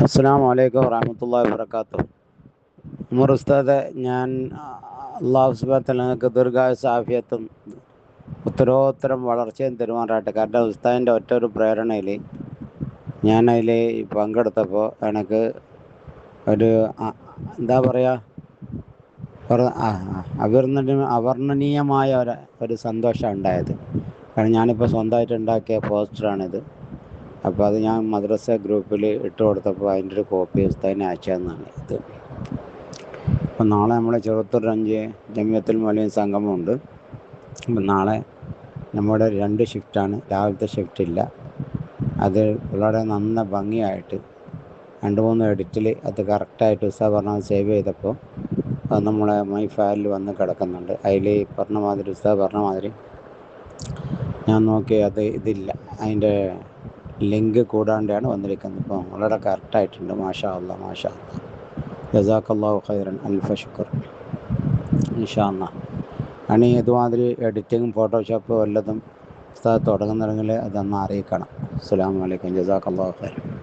അസ്സലാമു അലൈക്കും വറഹ്മത്തുള്ളാഹി വബറകാതുഹു. ഉമർ ഉസ്താദെ, ഞാൻ അള്ളാഹു സുബ്ഹാനഹു വ തആല നിങ്ങൾക്ക് ദീർഘായുസ്സും ആഫിയത്തും ഉത്തരോത്തരം വളർച്ചയും തരുമാറാകട്ടെ. കാരണം ഉസ്താദിൻ്റെ ഒറ്റ ഒരു പ്രേരണയിൽ ഞാൻ അതിൽ പങ്കെടുത്തപ്പോൾ എനിക്ക് ഒരു എന്താ പറയുക, അവർണ്ണനീയമായ ഒരു സന്തോഷമാണ് ഉണ്ടായത്. കാരണം ഞാനിപ്പോൾ സ്വന്തമായിട്ട് ഉണ്ടാക്കിയ പോസ്റ്ററാണിത്. അപ്പോൾ അത് ഞാൻ മദ്രസ ഗ്രൂപ്പിൽ ഇട്ട് കൊടുത്തപ്പോൾ അതിൻ്റെ ഒരു കോപ്പി ഉസ്താദിനെ അയച്ചതെന്നാണ് ഇത്. അപ്പം നാളെ നമ്മൾ ചെറുത്തൂർ 5 ജമിയത്തുൽ ഉലമ സംഗമമുണ്ട്. അപ്പം നാളെ നമ്മുടെ 2 ഷിഫ്റ്റാണ്, രാവിലത്തെ ഷിഫ്റ്റില്ല. അത് വളരെ നന്ന ഭംഗിയായിട്ട് 2-3 എഡിറ്റിൽ അത് കറക്റ്റായിട്ട് ഉസ്താദ് പറഞ്ഞത് സേവ് ചെയ്തപ്പോൾ അത് നമ്മളെ മൈ ഫയലിൽ വന്ന് കിടക്കുന്നുണ്ട്. അതിൽ പറഞ്ഞ മാതിരി ഉസ്താദ് പറഞ്ഞ മാതിരി ഞാൻ നോക്കി അത് ഇതില്ല, അതിൻ്റെ ലിങ്ക് കൂടാണ്ടാണ് വന്നിരിക്കുന്നത്. ഇപ്പോൾ വളരെ കറക്റ്റായിട്ടുണ്ട്. മാഷാ അല്ലാ, മാഷാ അല്ലാ, ജസാക്കല്ലാഹു ഖൈറൻ, അൽഫ ശുക്ർ. ഇൻഷാ അല്ലാ ആണ് ഇതുമാതിരി എഡിറ്റിങ്ങും ഫോട്ടോഷോപ്പ് വല്ലതും ഉസ്താദ് തുടങ്ങുന്നുണ്ടെങ്കിൽ അതൊന്ന് അറിയിക്കണം. അസ്സലാമു അലൈക്കും, ജസാക്കല്ലാഹു ഖൈറൻ.